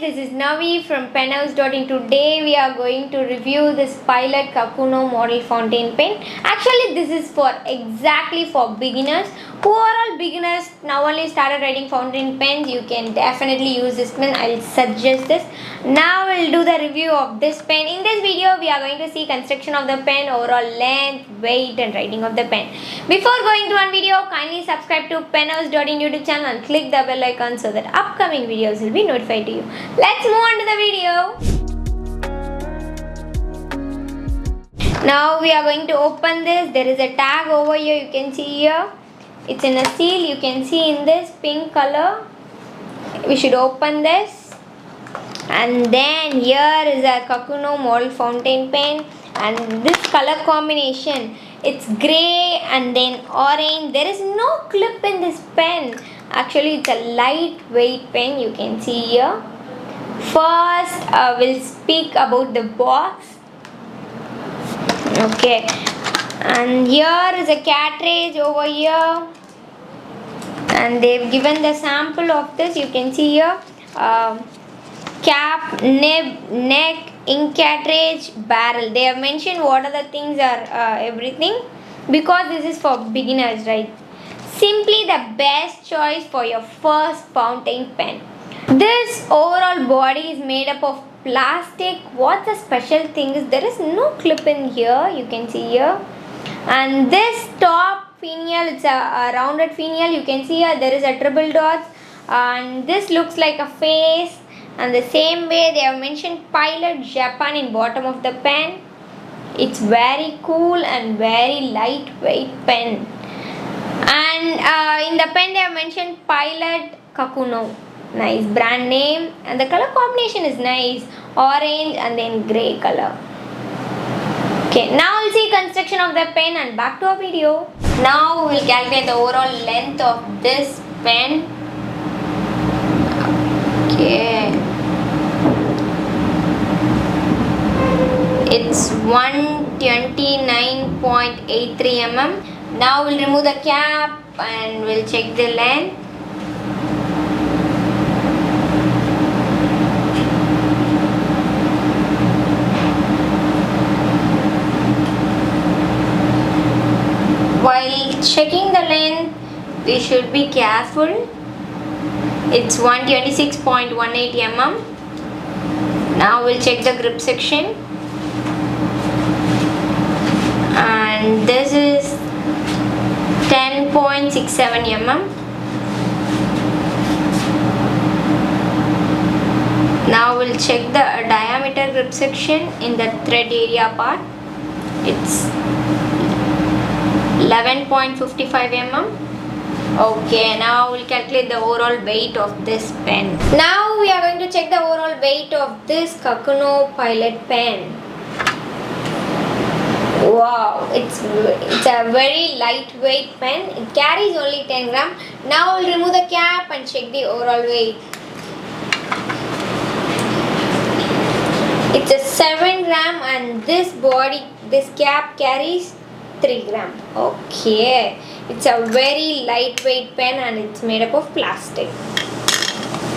this is Navi from penhouse.in. Today we are going to review this Pilot Kakuno model fountain pen. Actually, this is for exactly for beginners. Who are all beginners now only started writing fountain pens? You can definitely use this pen. I'll suggest this. Now we'll do the review of this pen. In this video, we are going to see construction of the pen, overall length, weight, and writing of the pen. Before going to one video, kindly subscribe to penhouse.in YouTube channel and click the bell icon so that upcoming videos will be notified to you. Let's move on to the video. Now we are going to open this. There is a tag over here, you can see here. It's in a seal, you can see in this pink color. We should open this. And then here is a Kakuno model fountain pen. And this color combination, it's grey and then orange. There is no clip in this pen. Actually, it's a lightweight pen, you can see here. First, we'll speak about the box. Okay, and here is a cartridge over here, and they've given the sample of this. You can see here, cap, nib, neck, ink cartridge, barrel. They have mentioned what are the things are everything, because this is for beginners, right? Simply the best choice for your first fountain pen. This overall body is made up of plastic. What's the special thing is there is no clip in here, you can see here. And this top finial, it's a rounded finial, you can see here there is a triple dots, and this looks like a face. And the same way they have mentioned Pilot Japan in bottom of the pen. It's very cool and very lightweight pen. And in the pen they have mentioned Pilot Kakuno. Nice brand name, and the color combination is nice, orange and then grey color. Okay, now we'll see construction of the pen and back to our video. Now we'll calculate the overall length of this pen. Okay, it's 129.83 mm. Now we'll remove the cap and we'll check the length. While checking the length, we should be careful. It's 126.18 mm. Now we'll check the grip section. And this is 10.67 mm. Now we'll check the diameter grip section in the thread area part. It's 11.55 mm. Okay, now we'll calculate the overall weight of this pen. Now we are going to check the overall weight of this Kakuno Pilot pen. Wow, it's a very lightweight pen. It carries only 10 gram. Now we'll remove the cap and check the overall weight. It's a 7 gram and this cap carries 3 gram. Okay, it's a very lightweight pen and it's made up of plastic.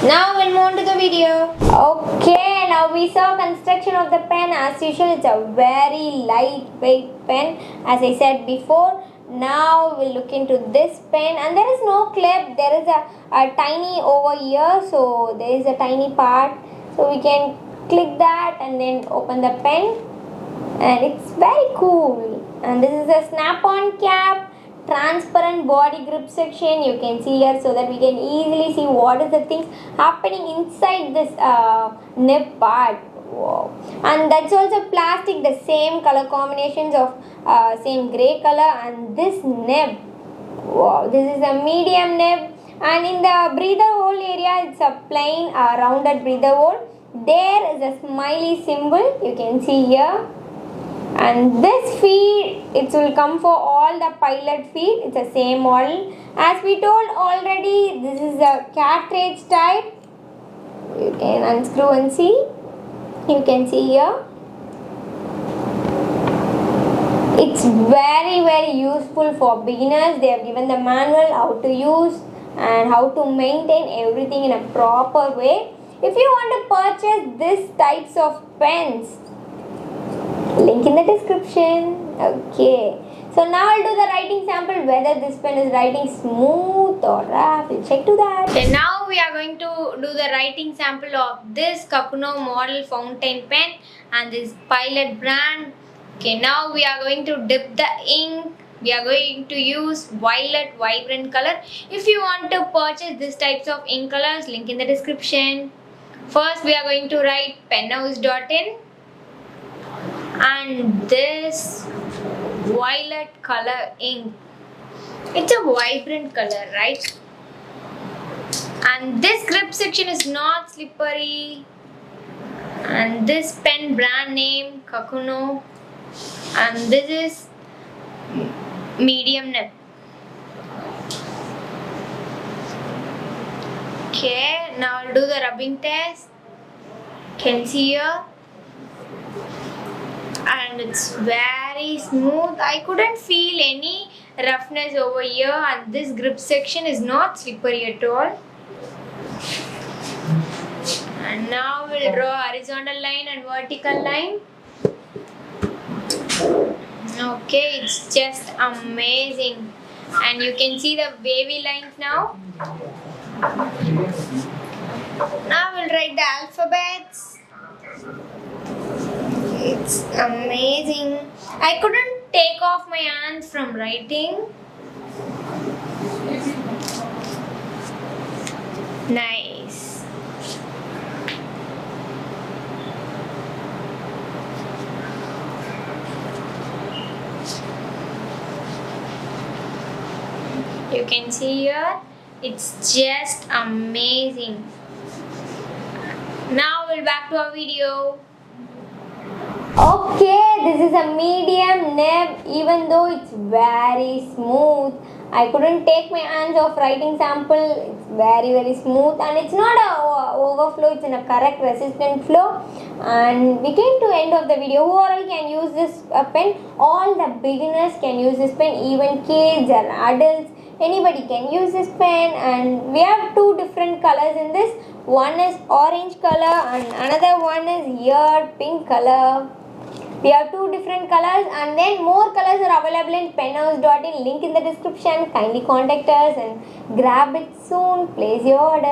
Now we'll move on to the video. Okay, now we saw construction of the pen. As usual, it's a very lightweight pen, as I said before. Now we'll look into this pen, and there is no clip. There is a tiny over here, so there is a tiny part, so we can click that and then open the pen, and it's very cool. And this is a snap-on cap, transparent body grip section, you can see here, so that we can easily see what is the things happening inside this nib part. Wow. And that's also plastic, the same color combinations of same grey color. And this nib, wow, this is a medium nib, and in the breather hole area it's a plain rounded breather hole. There is a smiley symbol, you can see here. And this feed, it will come for all the Pilot feed. It's the same model. As we told already, this is a cartridge type. You can unscrew and see. You can see here. It's very useful for beginners. They have given the manual how to use and how to maintain everything in a proper way. If you want to purchase these types of pens, link in the description. Okay. So now I'll do the writing sample whether this pen is writing smooth or rough. We'll check to that. Okay, now we are going to do the writing sample of this Kakuno model fountain pen and this Pilot brand. Okay, now we are going to dip the ink. We are going to use violet vibrant color. If you want to purchase these types of ink colors, link in the description. First we are going to write penhouse jotting and this violet color ink. It's a vibrant color, right? And this grip section is not slippery. And this pen brand name Kakuno. And this is medium nib. Okay, now I'll do the rubbing test. Can see here. And it's very smooth. I couldn't feel any roughness over here, and this grip section is not slippery at all. And now we'll draw horizontal line and vertical line. Okay, it's just amazing. And you can see the wavy lines now. Now we'll write the alphabets. It's amazing. I couldn't take off my hands from writing. Nice. You can see here, it's just amazing. Now we'll back to our video. Okay, this is a medium nib. Even though it's very smooth, I couldn't take my hands off writing sample. It's very smooth and it's not a overflow, it's in a correct resistant flow. And we came to end of the video. Who all can use this pen? All the beginners can use this pen, even kids and adults. Anybody can use this pen, and we have two different colors in this. One is orange color and another one is here pink color. We have two different colors, and then more colors are available in penhouse.in. Link in the description. Kindly contact us and grab it soon. Place your order.